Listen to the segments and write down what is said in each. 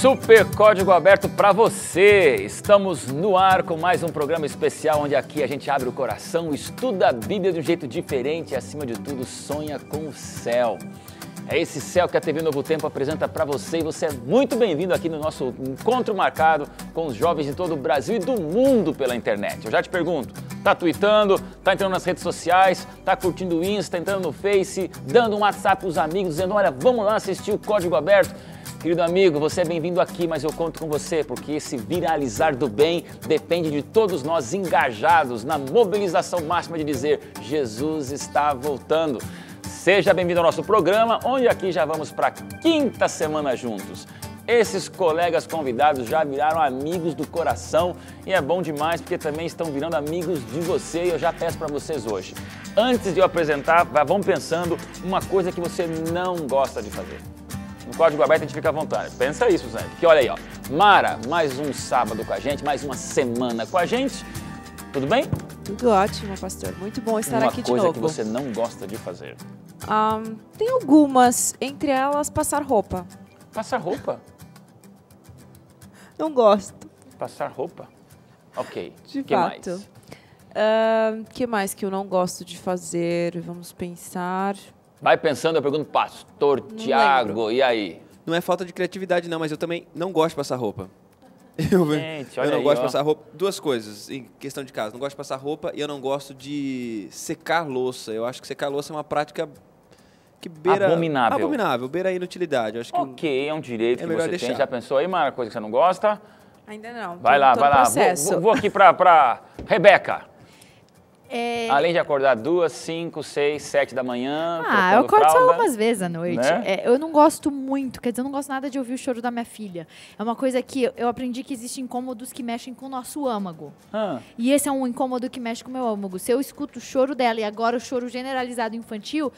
Super código aberto para você. Estamos no ar com mais um programa especial onde aqui a gente abre o coração, estuda a Bíblia de um jeito diferente e, acima de tudo, sonha com o céu. É esse céu que a TV Novo Tempo apresenta para você e você é muito bem-vindo aqui no nosso encontro marcado com os jovens de todo o Brasil e do mundo pela internet. Eu já te pergunto, tá tweetando, tá entrando nas redes sociais, tá curtindo o Insta, entrando no Face, dando um WhatsApp pros amigos, dizendo, olha, vamos lá assistir o Código Aberto? Querido amigo, você é bem-vindo aqui, mas eu conto com você, porque esse viralizar do bem depende de todos nós engajados na mobilização máxima de dizer, Jesus está voltando. Seja bem-vindo ao nosso programa, onde aqui já vamos para a 5ª semana juntos. Esses colegas convidados já viraram amigos do coração e é bom demais porque também estão virando amigos de você e eu já peço para vocês hoje. Antes de eu apresentar, vão pensando uma coisa que você não gosta de fazer. No Código Aberto a gente fica à vontade. Pensa isso, Suzane. Porque olha aí, ó. Mara, mais um sábado com a gente, mais uma semana com a gente. Tudo bem? Tudo ótimo, pastor. Muito bom estar aqui de novo. Uma coisa que você não gosta de fazer. Tem algumas, entre elas passar roupa. Passar roupa? Não gosto. Passar roupa? Ok. De que fato. mais? Que mais que eu não gosto de fazer? Vamos pensar. Vai pensando, eu pergunto, pastor Tiago, e aí? Não é falta de criatividade não, mas eu também não gosto de passar roupa. Gente, olha eu não aí, gosto ó. de passar roupa. Duas coisas em questão de casa. Não gosto de passar roupa e eu não gosto de secar louça. Eu acho que secar louça é uma prática que beira... Abominável. Abominável, beira a inutilidade. Eu acho que Ok, é um direito que melhor você tem. deixar. Já pensou aí, Mara, coisa que você não gosta? Ainda não. Vai lá, tô vai no lá. processo. Vou aqui pra Rebeca. Além de acordar 2, 5, 6, 7 da manhã, eu acordo só fralda, umas vezes à noite. né? Eu não gosto muito, quer dizer, eu não gosto nada de ouvir o choro da minha filha. É uma coisa que eu aprendi que existem incômodos que mexem com o nosso âmago. E esse é um incômodo que mexe com o meu âmago. Se eu escuto o choro dela e agora o choro generalizado infantil,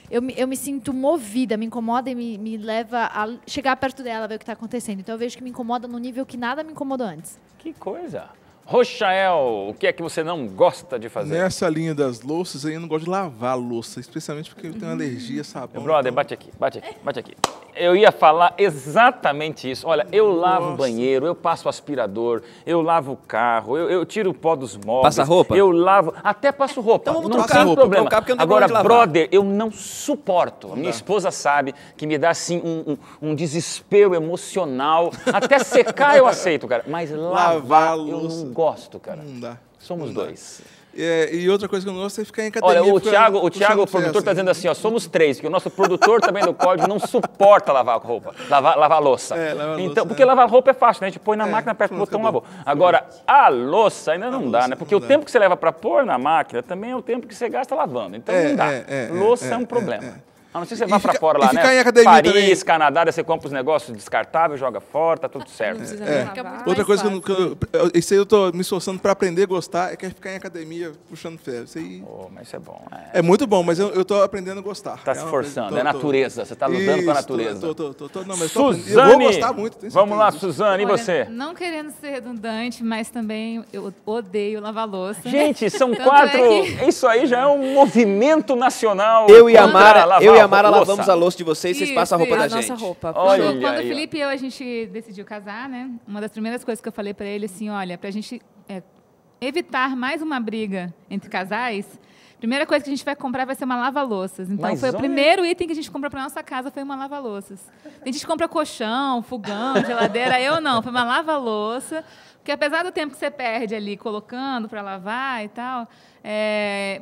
eu me sinto movida, me incomoda e me leva a chegar perto dela, ver o que está acontecendo. Então eu vejo que me incomoda no nível que nada me incomodou antes. Que coisa. Rochael, o que é que você não gosta de fazer? Nessa linha das louças, aí eu não gosto de lavar a louça, especialmente porque eu tenho alergia, sabão. Brother, então... bate aqui, bate aqui, bate aqui. Eu ia falar exatamente isso. Olha, eu lavo o banheiro, eu passo o aspirador, eu lavo o carro, eu tiro o pó dos móveis. Passa roupa? Eu lavo, até passo roupa. Então vamos não trocar tem roupa, problema. trocar porque eu não tenho Agora, problema de lavar. brother, eu não suporto. A minha esposa sabe que me dá assim um desespero emocional. Até secar eu aceito, cara. Mas lavar a eu louça. não gosto, cara. Não dá. Somos Não dá. dois. E outra coisa que eu não gosto é ficar em academia. Olha, o Thiago, puxando o produtor, ferro, está dizendo assim, ó, somos 3, porque o nosso produtor também do código não suporta lavar roupa, lavar louça. Lavar então, louça, porque lavar roupa é fácil, né? A gente põe na máquina, aperta o pronto, botão, acabou. lavou. Agora, a louça ainda não dá, louça né? Porque não o dá. tempo que você leva para pôr na máquina também é o tempo que você gasta lavando. Então não dá. Louça é um problema. A não ser que você vá para fora lá, e né? ficar em academia Paris, também. Canadá, daí você compra os negócios descartáveis, joga fora, tá tudo certo. Outra coisa isso aí eu tô me esforçando para aprender a gostar é que é ficar em academia puxando ferro. Isso aí Oh, mas isso é bom. é muito bom, mas eu tô aprendendo a gostar. Tá se uma forçando, coisa- é natureza, você tá lutando com a natureza. Não, mas tô aprendendo. Eu Suzane, vou gostar muito. tenho vamos lá, certeza disso. Suzane, e Olha, você? Não querendo ser redundante, mas também eu odeio lavar louça. Gente, são Tanto 4. é Isso aí já é um movimento nacional. eu e a contra Mara lavar lavamos a louça de vocês, vocês Isso, passam a roupa da A gente. nossa roupa. Olha Quando aí, o ó. Felipe e eu, a gente decidiu casar, né? Uma das primeiras coisas que eu falei pra ele, assim, olha, pra gente evitar mais uma briga entre casais, a primeira coisa que a gente vai comprar vai ser uma lava-louças. Então, Mas foi o olha- primeiro item que a gente comprou pra nossa casa, foi uma lava-louças. Tem gente que compra colchão, fogão, geladeira, eu não, foi uma lava-louça, porque apesar do tempo que você perde ali colocando pra lavar e tal,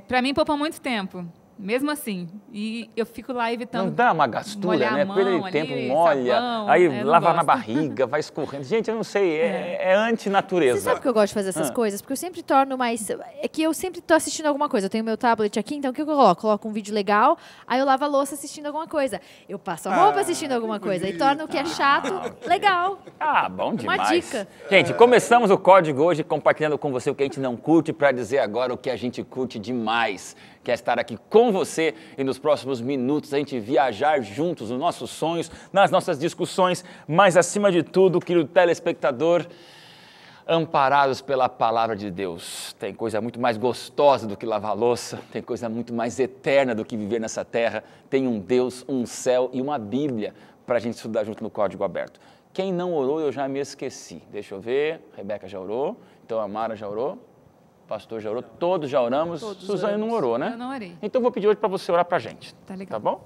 pra mim poupa muito tempo. Mesmo assim. E eu fico lá evitando. Não dá uma gastura, molhar né? a mão Pelo ali, tempo molha, sabão, aí não lava na gosto. barriga, vai escorrendo. Gente, eu não sei, é antinatureza. Você sabe que eu gosto de fazer essas coisas? Porque eu sempre torno mais... É que eu sempre tô assistindo alguma coisa. Eu tenho meu tablet aqui, então o que eu coloco? Coloco um vídeo legal, aí eu lavo a louça assistindo alguma coisa. Eu passo a roupa assistindo alguma coisa. E torno o que é chato, legal. Ah, bom demais. dica. Gente, começamos o código hoje compartilhando com você o que a gente não curte para dizer agora o que a gente curte demais. Quer estar aqui com você e nos próximos minutos a gente viajar juntos nos nossos sonhos, nas nossas discussões, mas acima de tudo, querido telespectador, amparados pela palavra de Deus. Tem coisa muito mais gostosa do que lavar louça, tem coisa muito mais eterna do que viver nessa terra. Tem um Deus, um céu e uma Bíblia para a gente estudar junto no Código Aberto. Quem não orou, eu já me esqueci. Deixa eu ver. Rebeca já orou. Então a Mara já orou. O pastor já orou. Todos já oramos. Suzane não orou, né? Eu não orei. Então eu vou pedir hoje para você orar para a gente. Tá legal. Tá bom?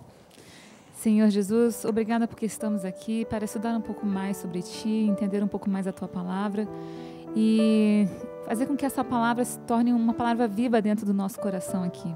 Senhor Jesus, obrigada porque estamos aqui para estudar um pouco mais sobre Ti, entender um pouco mais a Tua palavra e fazer com que essa palavra se torne uma palavra viva dentro do nosso coração aqui.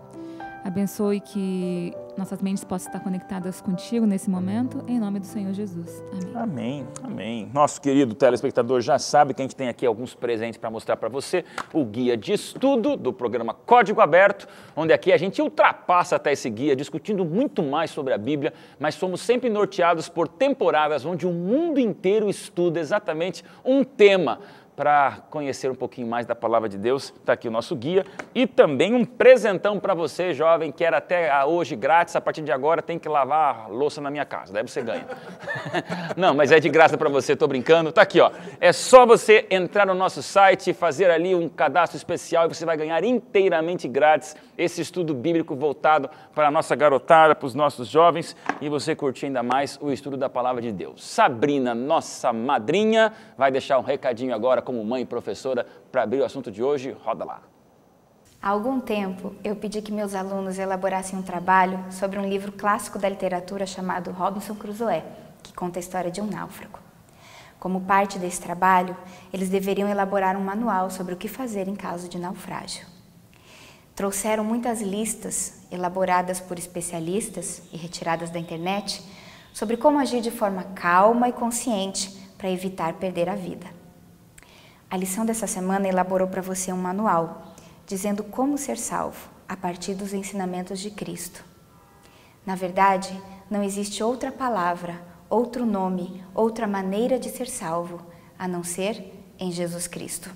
Abençoe que nossas mentes possam estar conectadas contigo nesse momento, em nome do Senhor Jesus. Amém. Amém, amém. Nosso querido telespectador já sabe que a gente tem aqui alguns presentes para mostrar para você. O guia de estudo do programa Código Aberto, onde aqui a gente ultrapassa até esse guia, discutindo muito mais sobre a Bíblia, mas somos sempre norteados por temporadas onde o mundo inteiro estuda exatamente um tema. Para conhecer um pouquinho mais da Palavra de Deus, está aqui o nosso guia. E também um presentão para você, jovem, que era até hoje grátis, a partir de agora tem que lavar a louça na minha casa, daí você ganha. Não, mas é de graça para você, estou brincando. Está aqui, ó. É só você entrar no nosso site, fazer ali um cadastro especial e você vai ganhar inteiramente grátis esse estudo bíblico voltado para a nossa garotada, para os nossos jovens, e você curtir ainda mais o estudo da Palavra de Deus. Sabrina, nossa madrinha, vai deixar um recadinho agora como mãe e professora para abrir o assunto de hoje. Roda lá. Há algum tempo, eu pedi que meus alunos elaborassem um trabalho sobre um livro clássico da literatura chamado Robinson Crusoe, que conta a história de um náufrago. Como parte desse trabalho, eles deveriam elaborar um manual sobre o que fazer em caso de naufrágio. Trouxeram muitas listas, elaboradas por especialistas e retiradas da internet, sobre como agir de forma calma e consciente para evitar perder a vida. A lição dessa semana elaborou para você um manual, dizendo como ser salvo, a partir dos ensinamentos de Cristo. Na verdade, não existe outra palavra, outro nome, outra maneira de ser salvo, a não ser em Jesus Cristo.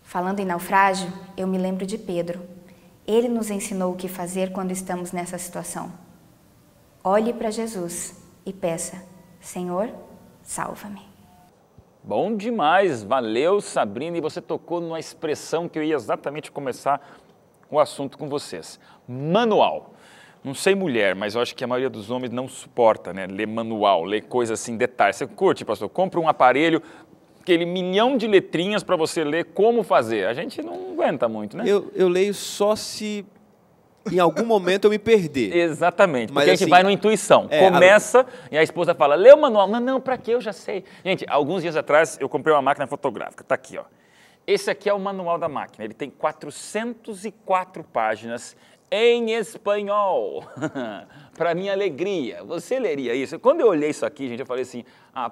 Falando em naufrágio, eu me lembro de Pedro. Ele nos ensinou o que fazer quando estamos nessa situação. Olhe para Jesus e peça, Senhor, salva-me. Bom demais, valeu Sabrina, e você tocou numa expressão que eu ia exatamente começar o assunto com vocês. Manual. Não sei mulher, mas eu acho que a maioria dos homens não suporta, né? Ler manual, ler coisa assim, detalhes. Você curte, pastor? Compra um aparelho, aquele milhão de letrinhas para você ler como fazer. A gente não aguenta muito, né? Eu leio só se em algum momento eu me perder. Exatamente, porque Mas, a gente assim, vai na intuição. Começa e a esposa fala, lê o manual. Não, para quê? Eu já sei. Gente, alguns dias atrás eu comprei uma máquina fotográfica. Tá aqui, ó. Esse aqui é o manual da máquina. Ele tem 404 páginas em espanhol. Para minha alegria. Você leria isso? Quando eu olhei isso aqui, gente, eu falei assim,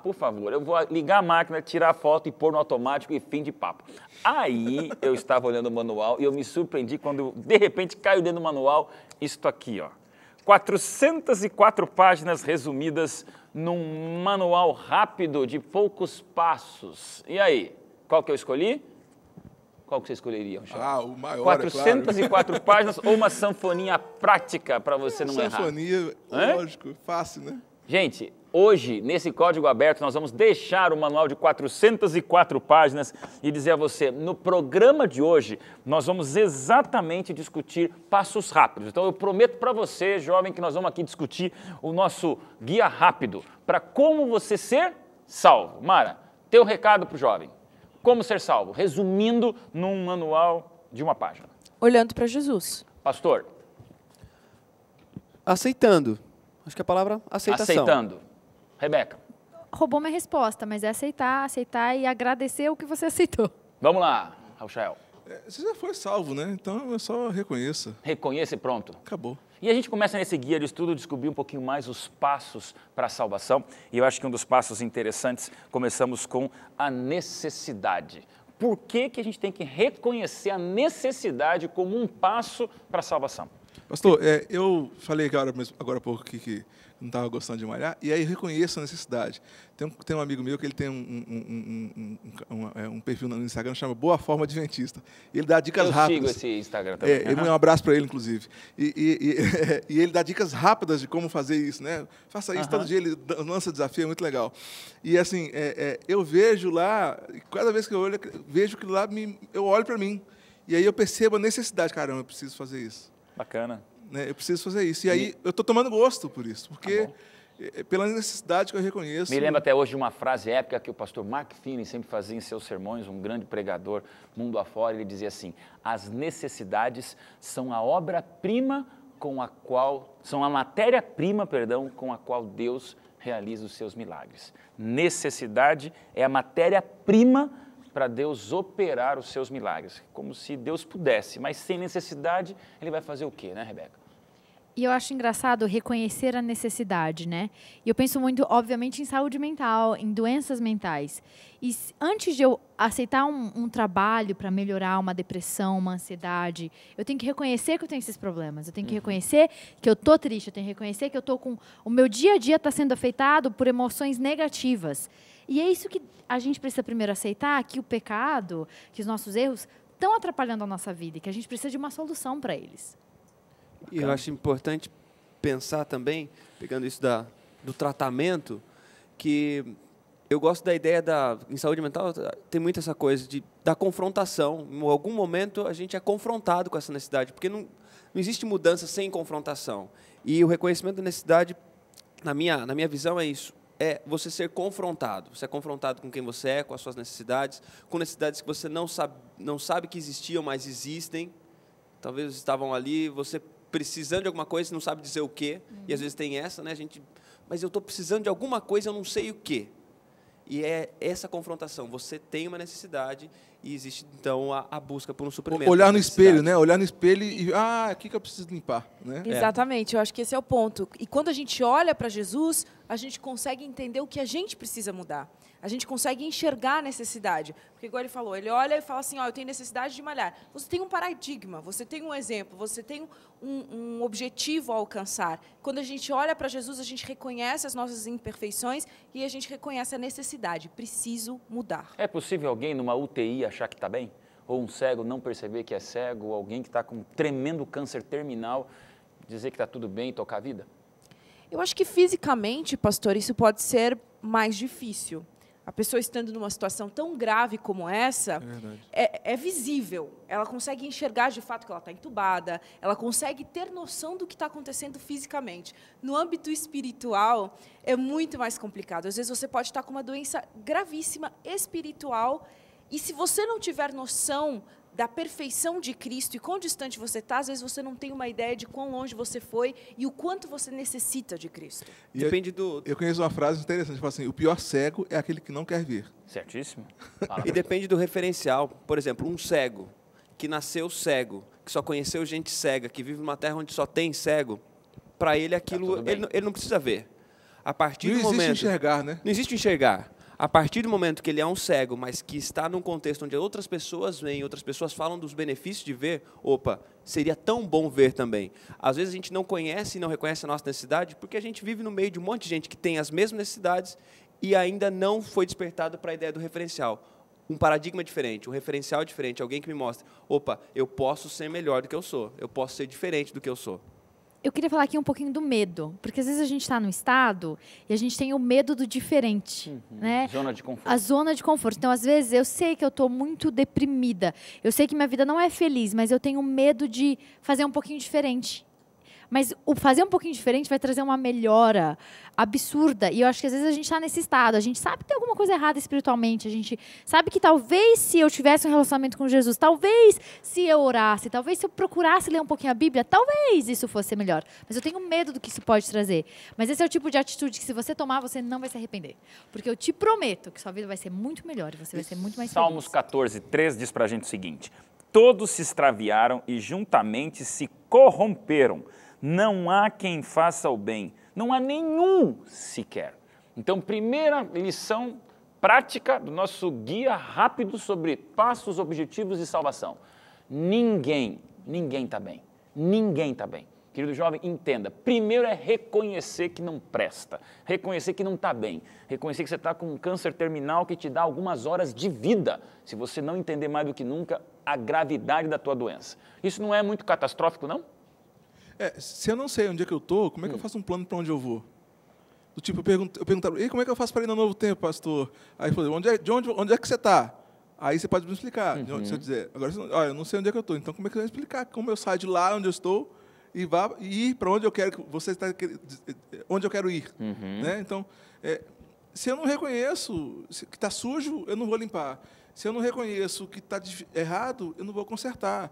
por favor, eu vou ligar a máquina, tirar a foto e pôr no automático e fim de papo. Aí eu estava olhando o manual e eu me surpreendi quando, de repente, caiu dentro do manual isto aqui, ó. 404 páginas resumidas num manual rápido de poucos passos. E aí, qual que eu escolhi? Qual que você escolheria? O maior, 404 páginas ou uma sanfoninha prática para você não errar? Sanfonia, lógico, fácil, né? Gente, hoje, nesse Código Aberto, nós vamos deixar o manual de 404 páginas e dizer a você, no programa de hoje, nós vamos exatamente discutir passos rápidos. Então, eu prometo para você, jovem, que nós vamos aqui discutir o nosso guia rápido para como você ser salvo. Mara, teu recado para o jovem. Como ser salvo? Resumindo num manual de uma página. Olhando para Jesus. Pastor. Aceitando. Acho que a palavra aceitação. Aceitando. Rebeca. Roubou minha resposta, mas é aceitar e agradecer o que você aceitou. Vamos lá, Rafael. Você já foi salvo, né? Então, só reconheça. Reconheça e pronto. Acabou. E a gente começa nesse guia de estudo a descobrir um pouquinho mais os passos para a salvação. E eu acho que um dos passos interessantes, começamos com a necessidade. Por que que a gente tem que reconhecer a necessidade como um passo para a salvação? Pastor, eu falei agora há pouco que não estava gostando de malhar, e aí eu reconheço a necessidade. Tem um amigo meu que ele tem um perfil no Instagram que chama Boa Forma Adventista. E ele dá dicas rápidas. Eu sigo esse Instagram também. Um abraço para ele, inclusive. E ele dá dicas rápidas de como fazer isso, né? Faça isso todo dia, ele lança desafio, é muito legal. E assim, eu vejo lá, cada vez que eu olho, vejo que lá eu olho para mim. E aí eu percebo a necessidade, caramba, eu preciso fazer isso. Bacana. Eu preciso fazer isso. E aí eu estou tomando gosto por isso, porque pela necessidade que eu reconheço. Me lembro até hoje de uma frase épica que o pastor Mark Finney sempre fazia em seus sermões, um grande pregador mundo afora. Ele dizia assim: as necessidades são a obra-prima são a matéria-prima, com a qual Deus realiza os seus milagres. Necessidade é a matéria-prima para Deus operar os seus milagres. Como se Deus pudesse, mas sem necessidade, Ele vai fazer o quê, né, Rebeca? E eu acho engraçado reconhecer a necessidade, né? E eu penso muito, obviamente, em saúde mental, em doenças mentais. E antes de eu aceitar um trabalho para melhorar uma depressão, uma ansiedade, eu tenho que reconhecer que eu tenho esses problemas. Eu tenho que reconhecer que eu tô triste, eu tenho que reconhecer que o meu dia a dia está sendo afetado por emoções negativas. E é isso que a gente precisa primeiro aceitar, que o pecado, que os nossos erros estão atrapalhando a nossa vida e que a gente precisa de uma solução para eles. E eu acho importante pensar também, pegando isso do tratamento, que eu gosto da ideia em saúde mental, tem muito essa coisa da confrontação. Em algum momento a gente é confrontado com essa necessidade, porque não existe mudança sem confrontação. E o reconhecimento da necessidade, na minha visão, é isso. É você ser confrontado. Você é confrontado com quem você é, com as suas necessidades, com necessidades que você não sabe que existiam, mas existem. Talvez estavam ali, você precisando de alguma coisa, você não sabe dizer o quê, e às vezes tem essa, né, mas eu estou precisando de alguma coisa, eu não sei o quê. E é essa confrontação, você tem uma necessidade e existe, então, a busca por um suprimento. Olhar no espelho, né? Olhar no espelho e, aqui que eu preciso limpar, né? Exatamente, eu acho que esse é o ponto. E quando a gente olha para Jesus, a gente consegue entender o que a gente precisa mudar. A gente consegue enxergar a necessidade. Porque, igual ele falou, ele olha e fala assim, eu tenho necessidade de malhar. Você tem um paradigma, você tem um exemplo, você tem um objetivo a alcançar. Quando a gente olha para Jesus, a gente reconhece as nossas imperfeições e a gente reconhece a necessidade. Preciso mudar. É possível alguém numa UTI achar que está bem? Ou um cego não perceber que é cego? Ou alguém que está com um tremendo câncer terminal dizer que está tudo bem e tocar a vida? Eu acho que fisicamente, pastor, isso pode ser mais difícil. A pessoa estando numa situação tão grave como essa, é visível. Ela consegue enxergar de fato que ela está entubada, ela consegue ter noção do que está acontecendo fisicamente. No âmbito espiritual, é muito mais complicado. Às vezes você pode estar com uma doença gravíssima espiritual e se você não tiver noção da perfeição de Cristo e quão distante você está, às vezes você não tem uma ideia de quão longe você foi e o quanto você necessita de Cristo. Depende Eu conheço uma frase interessante, fala assim, o pior cego é aquele que não quer ver. Certíssimo. E depende do referencial. Por exemplo, um cego que nasceu cego, que só conheceu gente cega, que vive numa terra onde só tem cego, para ele aquilo, ele não precisa ver. A partir do momento... Não existe enxergar, né? Não existe enxergar. A partir do momento que ele é um cego, mas que está num contexto onde outras pessoas veem, outras pessoas falam dos benefícios de ver, seria tão bom ver também. Às vezes a gente não conhece e não reconhece a nossa necessidade porque a gente vive no meio de um monte de gente que tem as mesmas necessidades e ainda não foi despertado para a ideia do referencial. Um paradigma diferente, um referencial diferente, alguém que me mostra, eu posso ser melhor do que eu sou, eu posso ser diferente do que eu sou. Eu queria falar aqui um pouquinho do medo, porque às vezes a gente está num estado e a gente tem o medo do diferente, né? Zona de conforto. A zona de conforto. Então, às vezes, eu sei que eu estou muito deprimida, eu sei que minha vida não é feliz, mas eu tenho medo de fazer um pouquinho diferente. Mas o fazer um pouquinho diferente vai trazer uma melhora absurda. E eu acho que às vezes a gente está nesse estado. A gente sabe que tem alguma coisa errada espiritualmente. A gente sabe que talvez se eu tivesse um relacionamento com Jesus, talvez se eu orasse, talvez se eu procurasse ler um pouquinho a Bíblia, talvez isso fosse melhor. Mas eu tenho medo do que isso pode trazer. Mas esse é o tipo de atitude que se você tomar, você não vai se arrepender. Porque eu te prometo que sua vida vai ser muito melhor e você vai ser muito mais feliz. Salmos 14:3 diz pra gente o seguinte: todos se extraviaram e juntamente se corromperam. Não há quem faça o bem, não há nenhum sequer. Então, primeira lição prática do nosso guia rápido sobre passos, objetivos e salvação. Ninguém está bem. Ninguém está bem. Querido jovem, entenda. Primeiro é reconhecer que não presta, reconhecer que não está bem, reconhecer que você está com um câncer terminal que te dá algumas horas de vida, se você não entender mais do que nunca a gravidade da tua doença. Isso não é muito catastrófico, não? Se eu não sei onde é que eu estou, como é que eu faço um plano para onde eu vou? Do tipo, eu perguntava, como é que eu faço para ir no Novo Tempo, pastor? Aí ele falou, onde é que você está? Aí você pode me explicar. Se eu dizer, agora, eu não sei onde é que eu estou, então como é que eu vou explicar? Como eu saio de lá onde eu estou e ir para onde eu quero que você está... onde eu quero ir. Né? Então, se eu não reconheço que está sujo, eu não vou limpar. Se eu não reconheço que está errado, eu não vou consertar.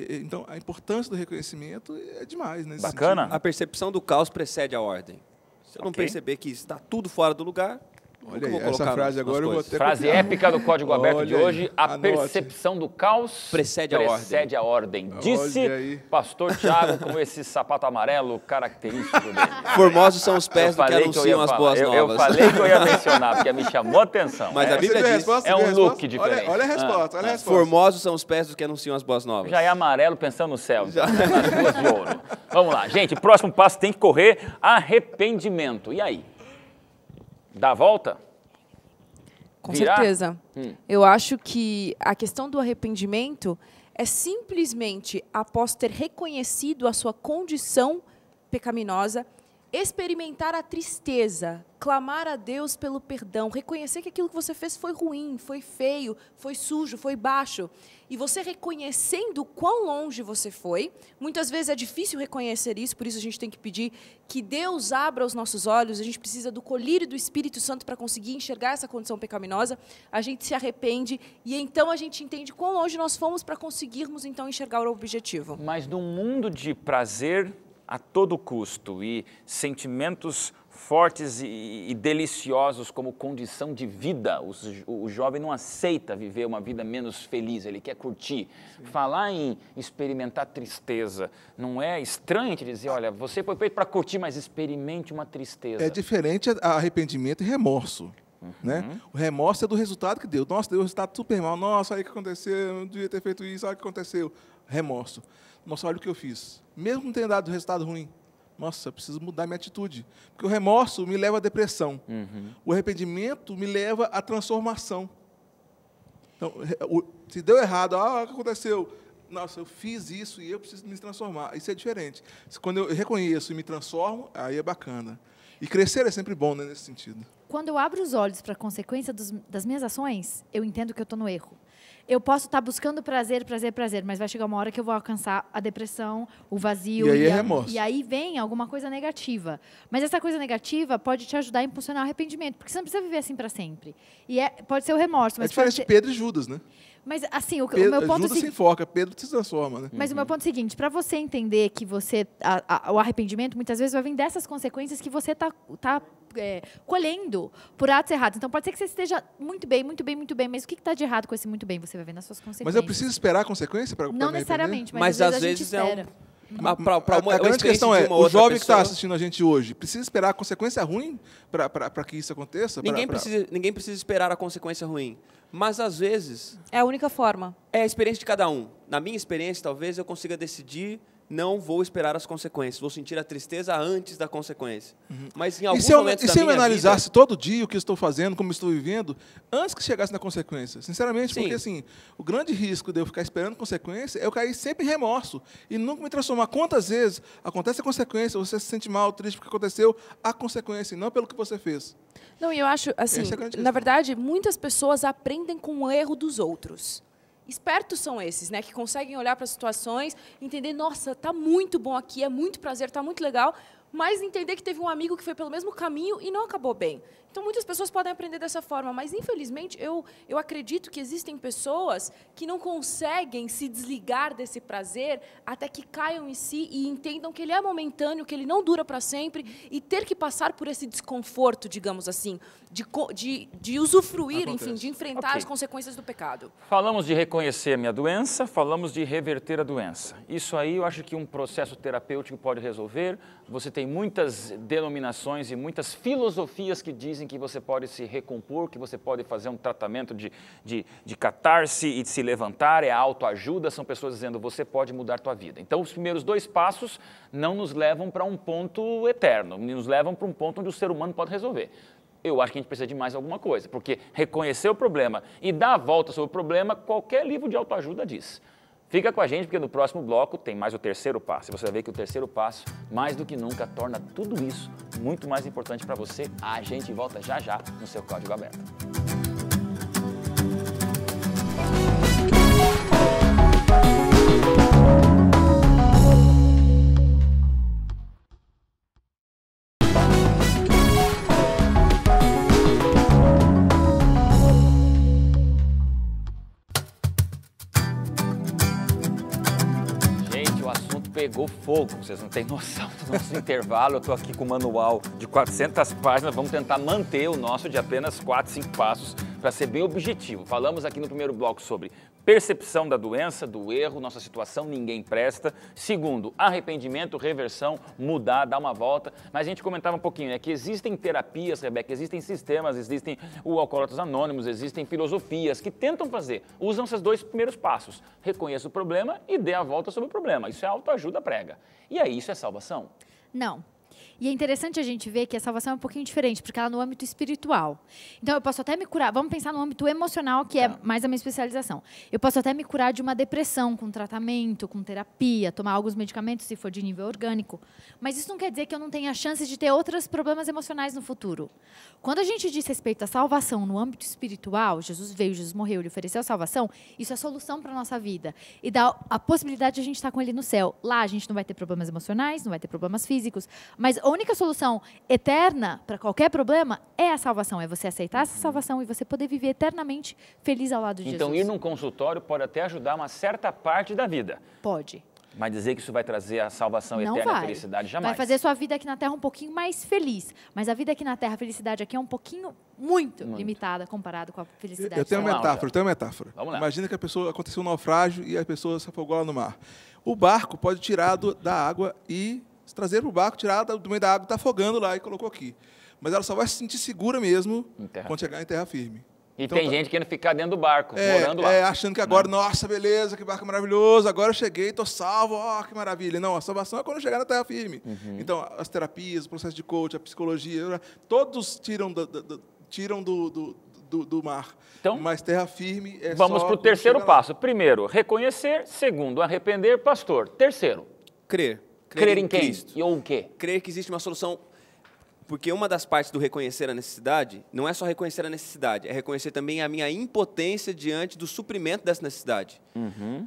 Então, a importância do reconhecimento é demais. Nesse Bacana. sentido. A percepção do caos precede a ordem. Se eu não perceber que está tudo fora do lugar, olha aí, essa frase agora eu vou ter frase épica do Código Aberto de hoje. A percepção do caos precede a ordem. Disse pastor Tiago com esse sapato amarelo característico dele. Formosos são os pés do que anunciam as boas novas. Eu falei que eu ia mencionar, porque me chamou a atenção. Mas a Bíblia diz, é um look diferente. Olha a resposta, olha a resposta. Formosos são os pés do que anunciam as boas novas. Já é amarelo pensando no céu, nas ruas de ouro. Vamos lá, gente, próximo passo tem que correr, arrependimento. E aí? Dá a volta? Com certeza. Eu acho que a questão do arrependimento é simplesmente, após ter reconhecido a sua condição pecaminosa, experimentar a tristeza, clamar a Deus pelo perdão, reconhecer que aquilo que você fez foi ruim, foi feio, foi sujo, foi baixo. E você reconhecendo quão longe você foi, muitas vezes é difícil reconhecer isso, por isso a gente tem que pedir que Deus abra os nossos olhos, a gente precisa do colírio do Espírito Santo para conseguir enxergar essa condição pecaminosa, a gente se arrepende e então a gente entende quão longe nós fomos para conseguirmos então enxergar o objetivo. Mas num mundo de prazer a todo custo e sentimentos fortes e deliciosos como condição de vida. O jovem não aceita viver uma vida menos feliz, ele quer curtir. Sim. Falar em experimentar tristeza, não é estranho te dizer, olha, você foi feito para curtir, mas experimente uma tristeza. É diferente arrependimento e remorso. Né? O remorso é do resultado que deu. Nossa, deu um resultado super mal. Nossa, olha o que aconteceu, eu não devia ter feito isso, olha o que aconteceu. Remorso. Nossa, olha o que eu fiz. Mesmo não tendo dado resultado ruim. Nossa, eu preciso mudar minha atitude. Porque o remorso me leva à depressão. O arrependimento me leva à transformação. Então, se deu errado, o que aconteceu? Nossa, eu fiz isso e eu preciso me transformar. Isso é diferente. Quando eu reconheço e me transformo, aí é bacana. E crescer é sempre bom, né, nesse sentido. Quando eu abro os olhos para a consequência das minhas ações, eu entendo que eu estou no erro. Eu posso estar buscando prazer, mas vai chegar uma hora que eu vou alcançar a depressão, o vazio. E aí é remorso. E aí vem alguma coisa negativa. Mas essa coisa negativa pode te ajudar a impulsionar o arrependimento, porque você não precisa viver assim para sempre. E pode ser o remorso. Mas é diferente de Pedro e Judas, né? Mas, assim, o meu ponto... Judas se enfoca, Pedro se transforma, né? Mas o meu ponto é o seguinte, para você entender que você... o arrependimento, muitas vezes, vai vir dessas consequências que você está colhendo por atos errados. Então, pode ser que você esteja muito bem, mas o que está de errado com esse muito bem? Você vai ver nas suas consequências. Mas eu preciso esperar a consequência para não necessariamente, mas às vezes é um... A grande questão é, o jovem que está assistindo a gente hoje, precisa esperar a consequência ruim para que isso aconteça? Ninguém precisa esperar a consequência ruim. Mas, às vezes... É a única forma. É a experiência de cada um. Na minha experiência, talvez, eu consiga decidir, não vou esperar as consequências. Vou sentir a tristeza antes da consequência. Mas, em alguns momentos da minha vida... E se eu analisasse todo dia o que eu estou fazendo, como eu estou vivendo, antes que chegasse na consequência? Sinceramente, porque, assim, o grande risco de eu ficar esperando consequência é eu cair sempre em remorso e nunca me transformar. Quantas vezes acontece a consequência, você se sente mal, triste, porque aconteceu a consequência, e não pelo que você fez? Não, e eu acho, assim, na verdade, muitas pessoas aprendem com o erro dos outros. Espertos são esses, né, que conseguem olhar para as situações, entender, nossa, tá muito bom aqui, é muito prazer, tá muito legal, mas entender que teve um amigo que foi pelo mesmo caminho e não acabou bem. Então, muitas pessoas podem aprender dessa forma, mas, infelizmente, eu acredito que existem pessoas que não conseguem se desligar desse prazer até que caiam em si e entendam que ele é momentâneo, que ele não dura para sempre, e ter que passar por esse desconforto, digamos assim, de usufruir, enfim, de enfrentar as consequências do pecado. Falamos de reconhecer a minha doença, falamos de reverter a doença. Isso aí eu acho que um processo terapêutico pode resolver. Você tem muitas denominações e muitas filosofias que dizem que você pode se recompor, que você pode fazer um tratamento de catarse e de se levantar, é a autoajuda, são pessoas dizendo você pode mudar a tua vida. Então, os primeiros 2 passos não nos levam para um ponto eterno, nos levam para um ponto onde o ser humano pode resolver. Eu acho que a gente precisa de mais alguma coisa, porque reconhecer o problema e dar a volta sobre o problema, qualquer livro de autoajuda diz. Fica com a gente, porque no próximo bloco tem mais o 3º passo. E você vai ver que o 3º passo, mais do que nunca, torna tudo isso muito mais importante para você. A gente volta já já no seu Código Aberto. pegou fogo, vocês não têm noção do nosso intervalo. Eu estou aqui com o manual de 400 páginas, vamos tentar manter o nosso de apenas 4, 5 passos para ser bem objetivo. Falamos aqui no primeiro bloco sobre percepção da doença, do erro, nossa situação, ninguém presta. Segundo, arrependimento, reversão, mudar, dar uma volta. Mas a gente comentava um pouquinho, né, que existem terapias, Rebeca, existem sistemas, existem o Alcoólatras Anônimos, existem filosofias que tentam fazer, usam esses 2 primeiros passos. Reconheça o problema e dê a volta sobre o problema. Isso é autoajuda prega. E aí, isso é salvação? Não. E é interessante a gente ver que a salvação é um pouquinho diferente, porque ela é no âmbito espiritual. Então, eu posso até me curar. Vamos pensar no âmbito emocional, que é mais a minha especialização. Eu posso até me curar de uma depressão com tratamento, com terapia, tomar alguns medicamentos, se for de nível orgânico. Mas isso não quer dizer que eu não tenha chance de ter outros problemas emocionais no futuro. Quando a gente diz respeito à salvação no âmbito espiritual, Jesus veio, Jesus morreu, ele ofereceu a salvação, isso é a solução para a nossa vida. E dá a possibilidade de a gente estar com ele no céu. Lá a gente não vai ter problemas emocionais, não vai ter problemas físicos, mas a única solução eterna para qualquer problema é a salvação, é você aceitar essa salvação e você poder viver eternamente feliz ao lado de Jesus. Então, ir num consultório pode até ajudar uma certa parte da vida. Pode. Mas dizer que isso vai trazer a salvação eterna, a felicidade, jamais. Vai fazer sua vida aqui na Terra um pouquinho mais feliz. Mas a vida aqui na Terra, a felicidade aqui é um pouquinho muito limitada comparado com a felicidade. Eu tenho uma metáfora, Vamos lá. Imagina que aconteceu um naufrágio e a pessoa se afogou lá no mar. O barco pode tirar da água e trazer para o barco, tirar do meio da água, está afogando lá e colocou aqui. Mas ela só vai se sentir segura mesmo quando chegar em terra firme. E então, tem gente querendo ficar dentro do barco, morando lá. Achando que agora, nossa, beleza, que barco maravilhoso, agora eu cheguei, estou salvo, que maravilha. Não, a salvação é quando chegar na terra firme. Então, as terapias, o processo de coach, a psicologia, todos tiram do mar. Então, mas terra firme é vamos para o terceiro passo. Primeiro, reconhecer. Segundo, arrepender. Pastor, terceiro. Crer. Crer em quem? Cristo. E ou o quê? Crer que existe uma solução. Porque uma das partes do reconhecer a necessidade, não é só reconhecer a necessidade, é reconhecer também a minha impotência diante do suprimento dessa necessidade.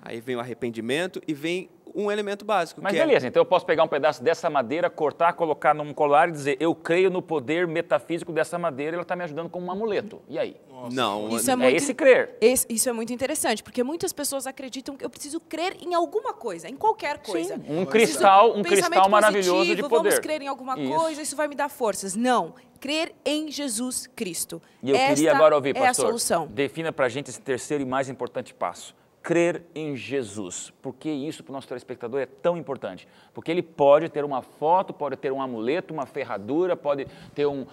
Aí vem o arrependimento e vem um elemento básico. Mas beleza, então eu posso pegar um pedaço dessa madeira, cortar, colocar num colar e dizer, eu creio no poder metafísico dessa madeira, ela está me ajudando como um amuleto. E aí? Nossa. Não, isso é esse crer. Isso é muito interessante, porque muitas pessoas acreditam que eu preciso crer em alguma coisa, em qualquer coisa. Sim, um cristal maravilhoso positivo, de poder. Vamos crer em alguma coisa, isso vai me dar forças. Não, crer em Jesus Cristo. E eu queria agora ouvir, pastor, é a solução. Defina para a gente esse terceiro e mais importante passo. Crer em Jesus. Por que isso para o nosso telespectador é tão importante? Porque ele pode ter uma foto, pode ter um amuleto, uma ferradura, pode ter um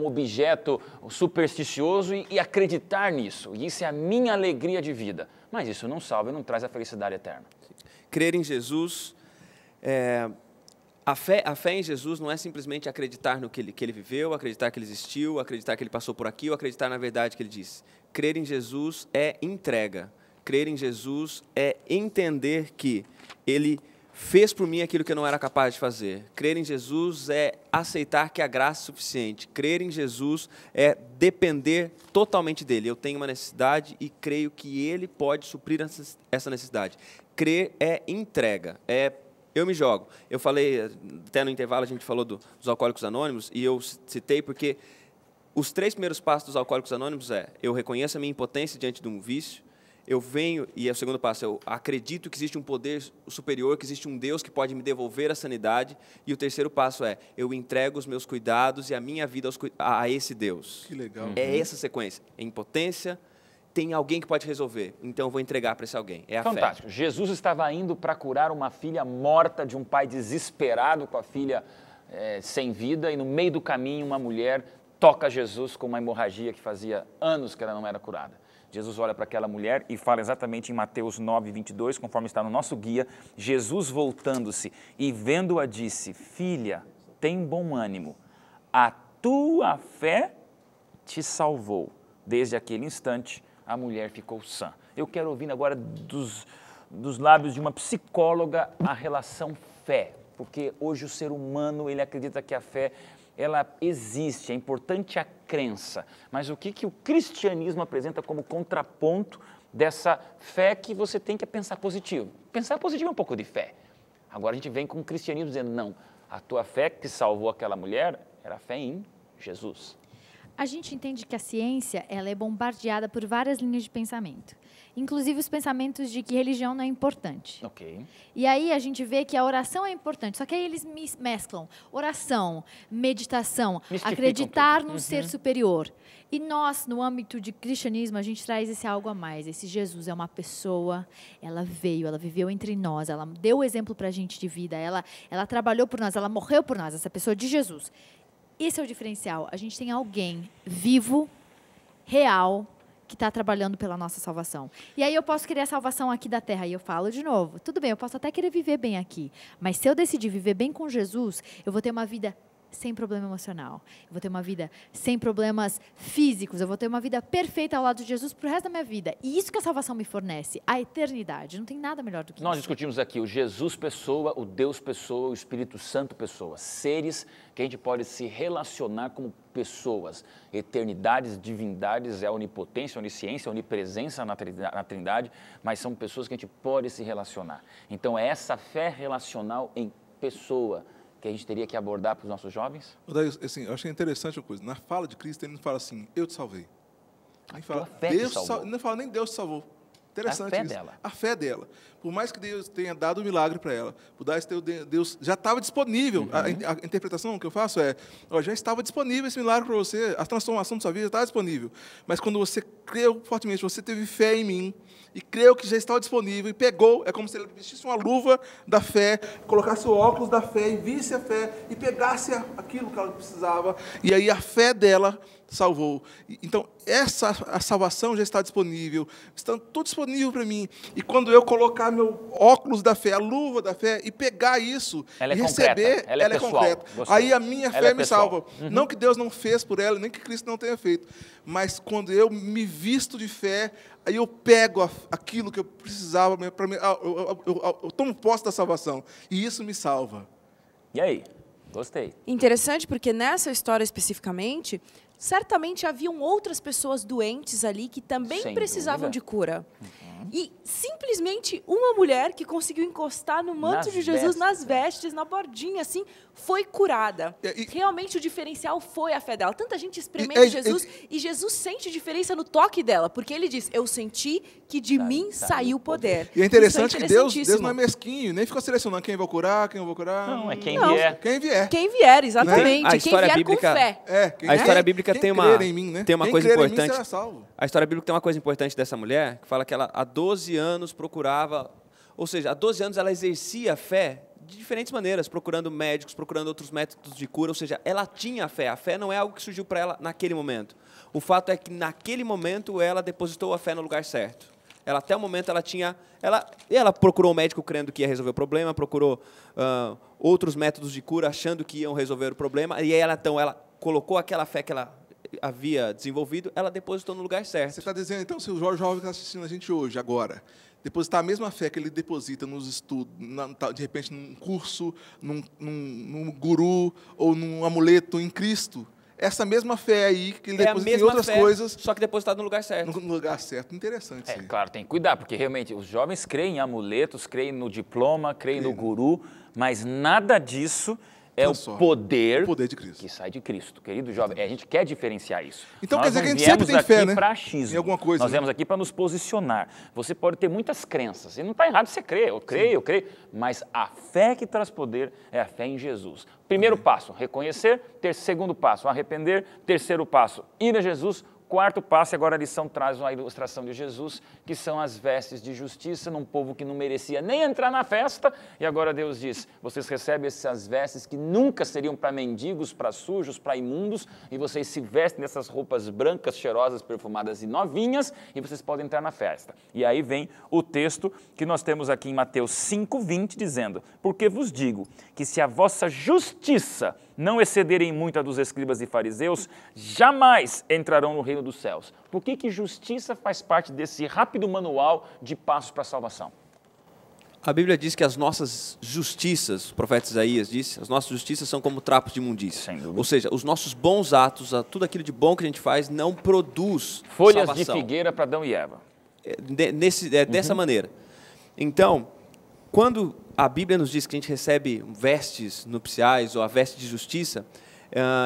objeto supersticioso e acreditar nisso. E isso é a minha alegria de vida. Mas isso não salva e não traz a felicidade eterna. Crer em Jesus... A fé em Jesus não é simplesmente acreditar no que ele viveu, acreditar que ele existiu, acreditar que ele passou por aqui ou acreditar na verdade que ele disse. Crer em Jesus é entrega. Crer em Jesus é entender que ele fez por mim aquilo que eu não era capaz de fazer. Crer em Jesus é aceitar que a graça é suficiente. Crer em Jesus é depender totalmente dele. Eu tenho uma necessidade e creio que ele pode suprir essa necessidade. Crer é entrega, eu me jogo. Eu falei, até no intervalo a gente falou dos Alcoólicos Anônimos, e eu citei porque os 3 primeiros passos dos Alcoólicos Anônimos eu reconheço a minha impotência diante de um vício, eu venho, e o segundo passo, eu acredito que existe um poder superior, que existe um Deus que pode me devolver a sanidade, e o terceiro passo eu entrego os meus cuidados e a minha vida a esse Deus. Que legal. É essa sequência, impotência, tem alguém que pode resolver, então eu vou entregar para esse alguém. É a Fantástico. fé. Jesus estava indo para curar uma filha morta de um pai desesperado com a filha sem vida e no meio do caminho uma mulher toca Jesus com uma hemorragia que fazia anos que ela não era curada. Jesus olha para aquela mulher e fala exatamente em Mateus 9:22, conforme está no nosso guia, Jesus voltando-se e vendo-a disse, filha, tem bom ânimo, a tua fé te salvou. Desde aquele instante, a mulher ficou sã. Eu quero ouvir agora dos lábios de uma psicóloga a relação fé, porque hoje o ser humano ele acredita que a fé ela existe, é importante a crença, mas o que o cristianismo apresenta como contraponto dessa fé que você tem que pensar positivo? Pensar positivo é um pouco de fé. Agora a gente vem com o cristianismo dizendo, não, a tua fé que salvou aquela mulher era a fé em Jesus. A gente entende que a ciência ela é bombardeada por várias linhas de pensamento. Inclusive os pensamentos de que religião não é importante. Ok. E aí a gente vê que a oração é importante. Só que aí eles mesclam oração, meditação, acreditar num ser superior. E nós, no âmbito de cristianismo, a gente traz esse algo a mais. Esse Jesus é uma pessoa, ela veio, ela viveu entre nós, ela deu o exemplo para a gente de vida, ela trabalhou por nós, ela morreu por nós, essa pessoa de Jesus. Esse é o diferencial. A gente tem alguém vivo, real, que está trabalhando pela nossa salvação. E aí eu posso querer a salvação aqui da terra. E eu falo de novo, tudo bem, eu posso até querer viver bem aqui. Mas se eu decidir viver bem com Jesus, eu vou ter uma vida sem problema emocional. Eu vou ter uma vida sem problemas físicos. Eu vou ter uma vida perfeita ao lado de Jesus pro resto da minha vida. E isso que a salvação me fornece, a eternidade. Não tem nada melhor do que Nós isso. discutimos aqui o Jesus pessoa, o Deus pessoa, o Espírito Santo pessoa. Seres que a gente pode se relacionar como pessoas. Eternidades, divindades, é a onipotência, a onisciência, a onipresença na Trindade, mas são pessoas que a gente pode se relacionar. Então é essa fé relacional em pessoa que a gente teria que abordar para os nossos jovens? Assim, eu achei interessante uma coisa. Na fala de Cristo, ele não fala assim, eu te salvei. Ele fala, Deus não fala nem Deus te salvou. Interessante a fé isso. Dela. A fé dela. Por mais que Deus tenha dado um milagre para ela, Deus já estava disponível. A interpretação que eu faço é, já estava disponível esse milagre para você, a transformação da sua vida já estava disponível. Mas quando você creu fortemente, você teve fé em mim, e creu que já estava disponível, e pegou, é como se ele vestisse uma luva da fé, colocasse o óculos da fé, e visse a fé, e pegasse aquilo que ela precisava, e aí a fé dela salvou. Então, a salvação já está disponível, está tudo disponível para mim. E quando eu colocar meu óculos da fé, a luva da fé, e pegar isso, ela e é receber, ela é concreta. Gostou. Aí a minha fé me salva. Uhum. Não que Deus não fez por ela, nem que Cristo não tenha feito. Mas quando eu me visto de fé, aí eu pego aquilo que eu precisava, eu tomo posse da salvação. E isso me salva. E aí? Gostei. Interessante porque nessa história especificamente, certamente haviam outras pessoas doentes ali que também Sem precisavam dúvida. de cura. E simplesmente uma mulher que conseguiu encostar no manto Nas de Jesus, vestes. nas vestes, na bordinha, assim, foi curada. E- Realmente o diferencial foi a fé dela. Tanta gente experimenta Jesus e Jesus sente diferença no toque dela, porque ele diz, eu senti que de mim saiu o poder. E é interessante que Deus não é interessantíssimo. mesquinho, nem ficou selecionando quem eu vou curar, quem eu vou curar. Não, é quem Não. vier. Quem vier. Quem vier, exatamente. A Quem história vier bíblica- com fé. Quem A história crer- bíblica quem tem uma- crer em mim, né? tem uma Quem coisa crer em mim importante. será salvo. A história bíblica tem uma coisa importante dessa mulher, que fala que ela há 12 anos procurava, ou seja, há 12 anos ela exercia a fé de diferentes maneiras, procurando médicos, procurando outros métodos de cura, ou seja, ela tinha a fé. A fé não é algo que surgiu para ela naquele momento. O fato é que naquele momento ela depositou a fé no lugar certo. Ela até o momento ela procurou um médico crendo que ia resolver o problema, procurou outros métodos de cura achando que iam resolver o problema, e aí ela colocou aquela fé que ela havia desenvolvido, ela depositou no lugar certo. Você está dizendo, então, se o jovem que está assistindo a gente hoje, agora, depositar a mesma fé que ele deposita nos estudos, de repente num curso, num guru ou num amuleto em Cristo, essa mesma fé aí que ele deposita em outras coisas, só que depositado no lugar certo. no lugar certo. Interessante isso aí. Claro, tem que cuidar, porque realmente os jovens creem em amuletos, creem no diploma, creem no guru, mas nada disso é o poder de Cristo. que sai de Cristo. Querido jovem, a gente quer diferenciar isso. Então Nós quer dizer não que a gente sempre viemos tem fé, aqui né? para achismo. Em alguma coisa, Nós né? viemos aqui para nos posicionar. Você pode ter muitas crenças, e não está errado você crer, eu creio, mas a fé que traz poder é a fé em Jesus. Primeiro passo, reconhecer. Segundo passo, arrepender. Terceiro passo, ir a Jesus. Quarto passo, e agora a lição traz uma ilustração de Jesus, que são as vestes de justiça num povo que não merecia nem entrar na festa. E agora Deus diz, vocês recebem essas vestes que nunca seriam para mendigos, para sujos, para imundos, e vocês se vestem dessas roupas brancas, cheirosas, perfumadas e novinhas, e vocês podem entrar na festa. E aí vem o texto que nós temos aqui em Mateus 5:20, dizendo, porque vos digo que se a vossa justiça não excederem muito a dos escribas e fariseus, jamais entrarão no reino dos céus. Por que justiça faz parte desse rápido manual de passos para a salvação? A Bíblia diz que as nossas justiças, o profeta Isaías disse, as nossas justiças são como trapos de imundícia. Sem dúvida. Ou seja, os nossos bons atos, tudo aquilo de bom que a gente faz, não produz Folhas salvação. de figueira para Adão e Eva. Dessa maneira. Então, quando a Bíblia nos diz que a gente recebe vestes nupciais ou a veste de justiça,